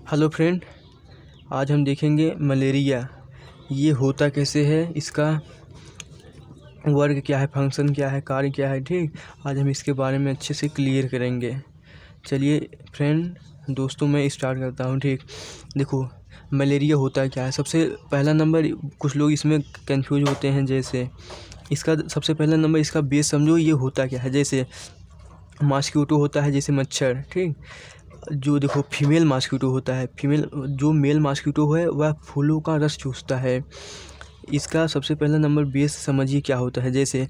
Hello friend, आज हम देखेंगे मलेरिया। ये होता कैसे है, इसका वर्ग क्या है, फंक्शन क्या है, कार्य क्या है। ठीक, आज हम इसके बारे में अच्छे से क्लियर करेंगे। चलिए फ्रेंड, दोस्तों मैं स्टार्ट करता हूँ। ठीक, देखो मलेरिया होता क्या है। सबसे पहला नंबर, कुछ लोग इसमें कंफ्यूज होते हैं। जैसे इसका सबसे पहला नंबर, इसका बेस समझो ये होता क्या है। जैसे मॉस्क्वीटो होता है, जैसे मच्छर। ठीक, जो देखो फीमेल मॉस्क्वीटो होता है, फीमेल जो मेल मॉस्क्वीटो है वह फूलों का रस चूसता है। इसका सबसे पहला नंबर बेस समझिए क्या होता है। जैसे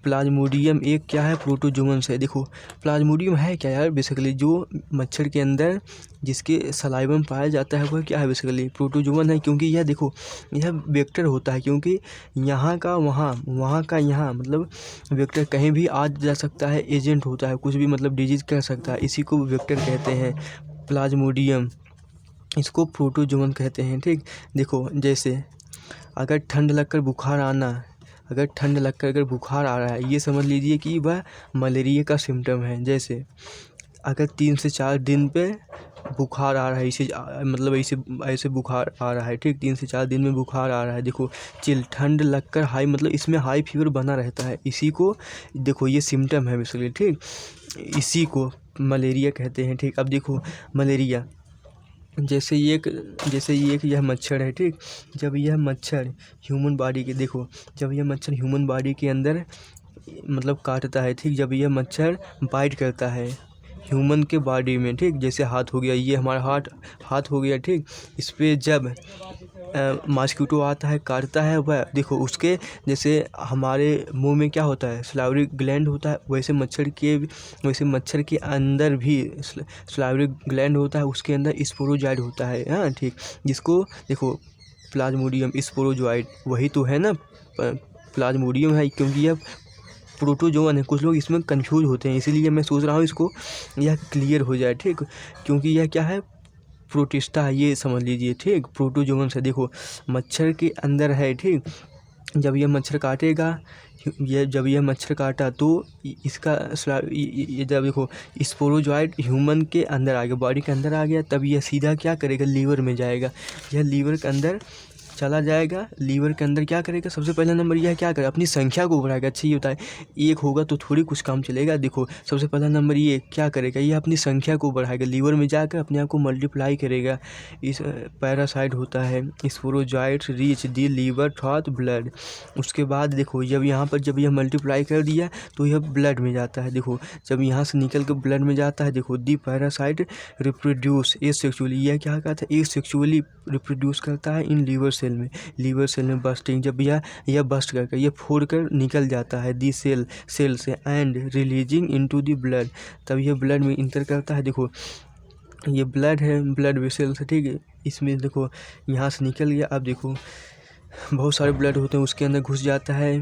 प्लाज्मोडियम एक क्या है, प्रोटोजोअन्स है। देखो प्लाज्मोडियम है क्या यार, बेसिकली जो मच्छर के अंदर जिसके सलाइवा में पाया जाता है वह क्या है, बेसिकली प्रोटोजोअन है। क्योंकि यह देखो यह वेक्टर होता है, क्योंकि यहाँ का वहाँ, वहाँ का यहाँ, मतलब वेक्टर कहीं भी आ जा सकता है। एजेंट होता है, कुछ भी मतलब डिजीज कर सकता है, इसी को वेक्टर कहते हैं। प्लाज्मोडियम, इसको प्रोटोजोअन कहते हैं। ठीक, देखो जैसे अगर ठंड लगकर बुखार आना, अगर बुखार आ रहा है, ये समझ लीजिए कि वह मलेरिया का सिम्टम है। जैसे अगर 3 से 4 दिन पे बुखार आ रहा है, इसे मतलब ऐसे ऐसे बुखार आ रहा है। ठीक, 3 से 4 दिन में बुखार आ रहा है। देखो चिल, ठंड लगकर हाई, मतलब इसमें हाई फीवर बना रहता है। इसी को देखो ये सिम्टम है बेसिकली। ठीक, इसी को मलेरिया कहते हैं। ठीक, अब देखो मलेरिया, जैसे ये एक यह मच्छर है। ठीक, जब यह मच्छर ह्यूमन बॉडी के, देखो जब यह मच्छर ह्यूमन बॉडी के अंदर मतलब काटता है। ठीक, जब यह मच्छर बाइट करता है ह्यूमन के बॉडी में। ठीक, जैसे हाथ हो गया, ये हमारा हाथ हो गया। ठीक, इस पर जब मॉस्क्वीटो आता है, काटता है, वह देखो उसके जैसे हमारे मुंह में क्या होता है, सलाइवरी ग्लैंड होता है, वैसे मच्छर के अंदर भी सलाइवरी ग्लैंड होता है। उसके अंदर स्पोरोजाइड होता है। हाँ ठीक, जिसको देखो प्लाज्मोडियम स्पोरोजोइड वही तो है ना, प्लाज्मोडियम है, क्योंकि यह प्रोटोजोअन है। कुछ लोग इसमें कंफ्यूज होते हैं, इसीलिए मैं सोच रहा हूँ इसको यह क्लियर हो जाए। ठीक, क्योंकि यह क्या है, प्रोटिस्टा है, ये समझ लीजिए। ठीक, प्रोटोजोअन से देखो मच्छर के अंदर है। ठीक, जब यह मच्छर काटेगा, जब यह मच्छर काटा तो इसका ये जब देखो स्पोरोजॉइड ह्यूमन के अंदर आ गया, बॉडी के अंदर आ गया, तब यह सीधा क्या करेगा, लीवर में जाएगा। यह लीवर के अंदर चला जाएगा। लीवर के अंदर क्या करेगा, सबसे पहला नंबर यह क्या करेगा, अपनी संख्या को बढ़ाएगा। अच्छा ये बताए, एक होगा तो थोड़ी कुछ काम चलेगा। देखो सबसे पहला नंबर ये क्या करेगा, ये अपनी संख्या को बढ़ाएगा, लीवर में जाकर अपने आप को मल्टीप्लाई करेगा। इस पैरासाइट होता है sporozoites reach the liver through blood. उसके बाद देखो जब यहाँ पर जब यह मल्टीप्लाई कर दिया तो यह ब्लड में जाता है। देखो जब यहाँ से निकल कर ब्लड में जाता है, देखो दी पैरासाइट रिप्रोड्यूस एसेक्सुअली, यह क्या कहता है, एसेक्सुअली रिप्रोड्यूस करता है इन लीवर सेल में बस्टिंग। जब यह बस्ट करके यह फोड़ कर निकल जाता है दी सेल से and releasing into the blood, तब यह ब्लड में इंटर करता है। देखो ये ब्लड है, ब्लड वेसल्स है। ठीक है, इसमें देखो यहाँ से निकल गया। अब देखो बहुत सारे ब्लड होते हैं, उसके अंदर घुस जाता है,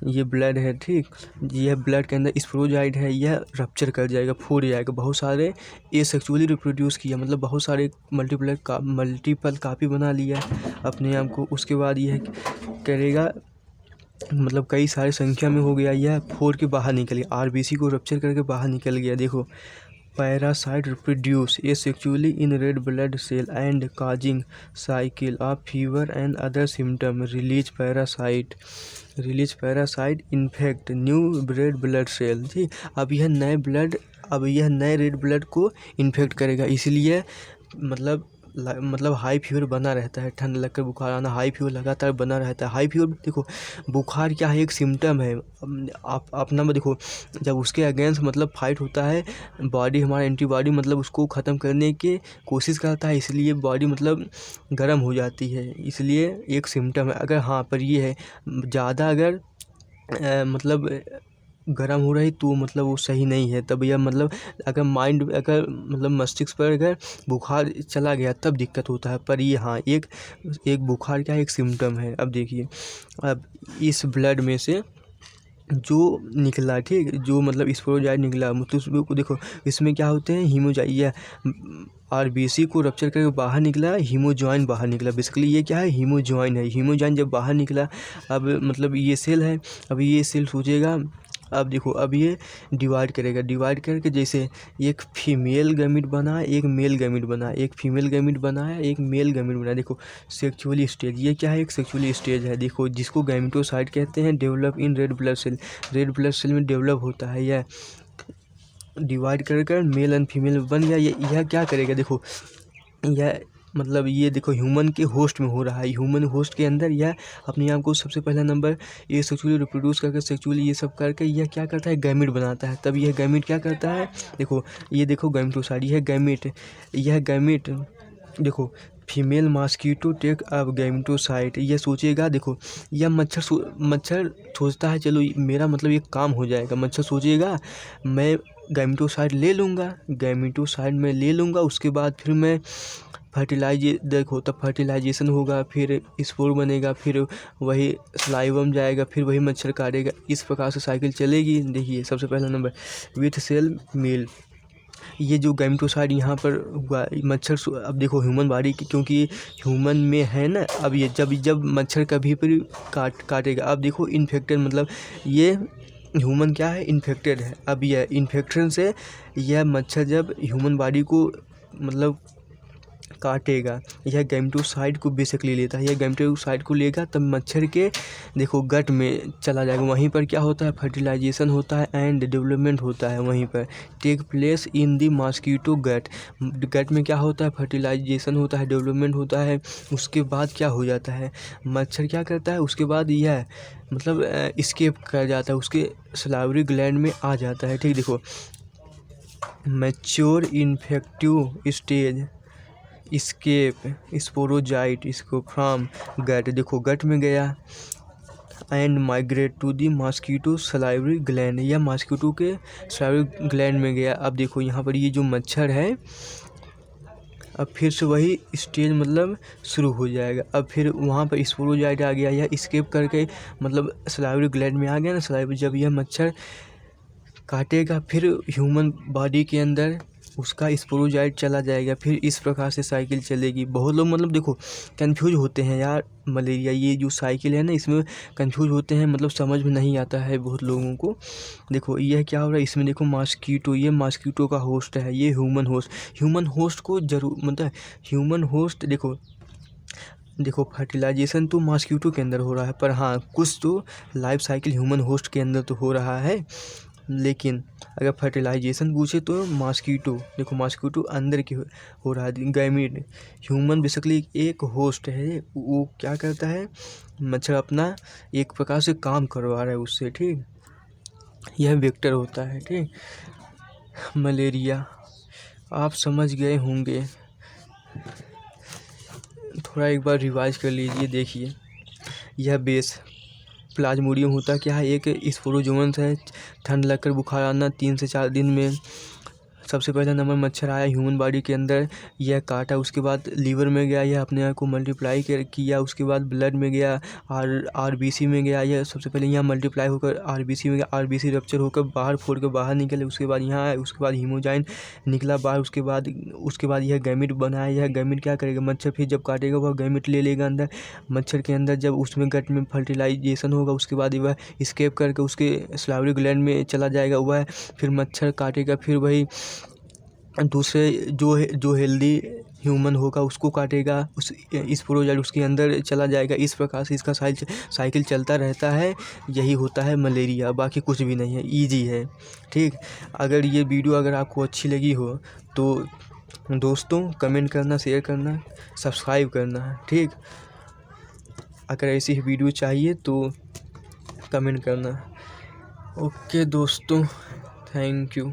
ये ब्लड है। ठीक, यह ब्लड के अंदर स्पोरोजाइड है, यह रप्चर कर जाएगा, फोड़ जाएगा। बहुत सारे एसेक्सुअली रिप्रोड्यूस किया, मतलब बहुत सारे मल्टीपल कापी बना लिया अपने आप को। उसके बाद यह करेगा, मतलब कई सारे संख्या में हो गया, यह फोड़ के बाहर निकल गया, आरबीसी को रप्चर करके बाहर निकल गया। देखो parasite reproduce asexually in red blood cell and causing cycle of fever and other symptom. Release parasite infect new red blood cell. ठीक, अब यह नए रेड ब्लड को इन्फेक्ट करेगा, इसलिए मतलब हाई फीवर बना रहता है। ठंड लगकर बुखार आना, हाई फीवर लगातार बना रहता है। हाई फीवर देखो बुखार क्या है, एक सिम्टम है। आप अपना देखो जब उसके अगेंस्ट मतलब फाइट होता है, बॉडी हमारा एंटीबॉडी मतलब उसको ख़त्म करने की कोशिश करता है, इसलिए बॉडी मतलब गर्म हो जाती है, इसलिए एक सिम्टम है। अगर हाँ पर ये है ज़्यादा अगर मतलब गर्म हो रही तो मतलब वो सही नहीं है। तब यह मतलब अगर मतलब मस्तिष्क पर अगर बुखार चला गया तब दिक्कत होता है। पर ये हाँ एक बुखार क्या एक सिम्टम है। अब देखिए, अब इस ब्लड में से जो निकला, ठीक, जो मतलब स्पोरोजाइड निकला, मतलब उसमें को देखो इसमें क्या होते हैं, हीमोजाइड या आरबीसी को रप्चर करके बाहर निकला, हीमोजॉइन बाहर निकला। बेसिकली ये क्या है, हीमोजॉइन है। हीमोजॉइन जब बाहर निकला, अब मतलब ये सेल है, अब ये सेल सोचेगा अब देखो अब ये डिवाइड करेगा, डिवाइड करके जैसे एक फीमेल गैमीट बना, एक मेल गैमीट बना, एक फीमेल गैमीट बना है, एक मेल गैमीट बना। देखो सेक्सुअली स्टेज, ये क्या है, एक सेक्सुअली स्टेज है। देखो जिसको गैमेटोसाइट कहते हैं, develop in red blood cell, red blood cell में डेवलप होता है। यह डिवाइड कर मेल एंड फीमेल बन गया। यह क्या करेगा, देखो यह मतलब ये देखो ह्यूमन के होस्ट में हो रहा है, ह्यूमन होस्ट के अंदर यह अपने आप को सबसे पहला नंबर ये सेक्सुअली रिप्रोड्यूस करके, सेक्सुअली ये सब करके यह क्या करता है, गैमीट बनाता है। तब यह गैमीट क्या करता है, देखो ये देखो गैमेटोसाइट, यह गैमीट, यह गैमीट देखो फीमेल मॉस्किटो टेक अब गैमेटोसाइट, ये सोचेगा, देखो यह मच्छर सोचता है चलो मेरा मतलब ये काम हो जाएगा। मच्छर सोचेगा मैं गैमेटोसाइट ले लूँगा, गैमेटोसाइट में ले लूँगा, उसके बाद फिर मैं देखो तब फर्टिलाइजेशन होगा, फिर स्पोर बनेगा, फिर वही सलाइवम जाएगा, फिर वही मच्छर काटेगा। इस प्रकार से साइकिल चलेगी। देखिए सबसे पहला नंबर विथ सेल मेल, ये जो गैमेटोसाइट यहाँ पर हुआ मच्छर। अब देखो ह्यूमन बॉडी की, क्योंकि ह्यूमन में है ना, अब ये जब मच्छर कभी भी काटेगा। अब देखो इन्फेक्टेड मतलब ये ह्यूमन क्या है, इन्फेक्टेड है। अब यह इन्फेक्शन से यह मच्छर जब ह्यूमन बॉडी को मतलब काटेगा, यह गैमेटोसाइट को बेसिकली लेता है, यह गैमेटोसाइट को लेगा तब मच्छर के देखो गट में चला जाएगा। वहीं पर क्या होता है, फर्टिलाइजेशन होता है एंड डेवलपमेंट होता है। वहीं पर take place in the mosquito gut, gut में क्या होता है, फर्टिलाइजेशन होता है, डेवलपमेंट होता है। उसके बाद क्या हो जाता है, मच्छर क्या करता है, उसके बाद यह मतलब एस्केप कर जाता है, उसके सलाइवरी ग्लैंड में आ जाता है। ठीक, देखो mature infective stage escape sporozoite इसको फ्रॉम गट, देखो गट में गया and migrate to the mosquito salivary gland, या मॉस्किटो के सलाइवरी ग्लैंड में गया। अब देखो यहाँ पर ये जो मच्छर है अब फिर से वही स्टेज मतलब शुरू हो जाएगा। अब फिर वहाँ पर स्पोरोजाइट आ गया, या स्केप करके मतलब सलाइवरी ग्लैंड में आ गया ना सलाइवरी, जब यह मच्छर काटेगा फिर ह्यूमन बॉडी के अंदर उसका स्पोरोजाइट चला जाएगा। फिर इस प्रकार से साइकिल चलेगी। बहुत लोग मतलब देखो कंफ्यूज होते हैं यार, मलेरिया ये जो साइकिल है ना इसमें कंफ्यूज होते हैं, मतलब समझ में नहीं आता है बहुत लोगों को। देखो यह क्या हो रहा है, इसमें देखो मॉस्किटो, ये मॉस्किटो का होस्ट है, ये ह्यूमन होस्ट को जरूर मतलब ह्यूमन होस्ट देखो फर्टिलाइजेशन तो मॉस्किटो के अंदर हो रहा है, पर हाँ कुछ तो लाइफ साइकिल ह्यूमन होस्ट के अंदर तो हो रहा है। लेकिन अगर फर्टिलाइजेशन पूछे तो मॉस्किटो, देखो मॉस्किटो अंदर की हो रहा है गैमीट। ह्यूमन बेसिकली एक होस्ट है, वो क्या करता है, मच्छर अपना एक प्रकार से काम करवा रहा है उससे। ठीक, यह वेक्टर होता है। ठीक, मलेरिया आप समझ गए होंगे, थोड़ा एक बार रिवाइज कर लीजिए। देखिए यह बेस प्लाज्मोडियम होता क्या है, एक स्पोरोजोन्स है। ठंड लगकर बुखार आना 3 से 4 दिन में। सबसे पहला नंबर मच्छर आया ह्यूमन बॉडी के अंदर, यह काटा, उसके बाद लीवर में गया, यह अपने आप को मल्टीप्लाई किया, उसके बाद ब्लड में गया, आरबीसी में गया, यह सबसे पहले यहाँ मल्टीप्लाई होकर आरबीसी में गया, आरबीसी रप्चर होकर बाहर फोड़ कर बाहर निकले, उसके बाद यहाँ आया, उसके बाद हीमोजाइन निकला बाहर, उसके बाद यह गैमीट बनाया। यह गैमीट क्या करेगा, मच्छर फिर जब काटेगा वह गैमीट ले लेगा अंदर। मच्छर के अंदर जब उसमें गट में फर्टिलाइजेशन होगा उसके बाद वह स्केप करके उसके सलाइवरी ग्लैंड में चला जाएगा। वह फिर मच्छर काटेगा, फिर वही दूसरे जो हेल्दी ह्यूमन होगा उसको काटेगा, इस प्रोजेक्ट उसके अंदर चला जाएगा। इस प्रकार से इसका साइकिल चलता रहता है। यही होता है मलेरिया, बाकी कुछ भी नहीं है, ईजी है। ठीक, अगर ये वीडियो अगर आपको अच्छी लगी हो तो दोस्तों कमेंट करना, शेयर करना, सब्सक्राइब करना। ठीक, अगर ऐसी ही वीडियो चाहिए तो कमेंट करना। ओके दोस्तों, थैंक यू।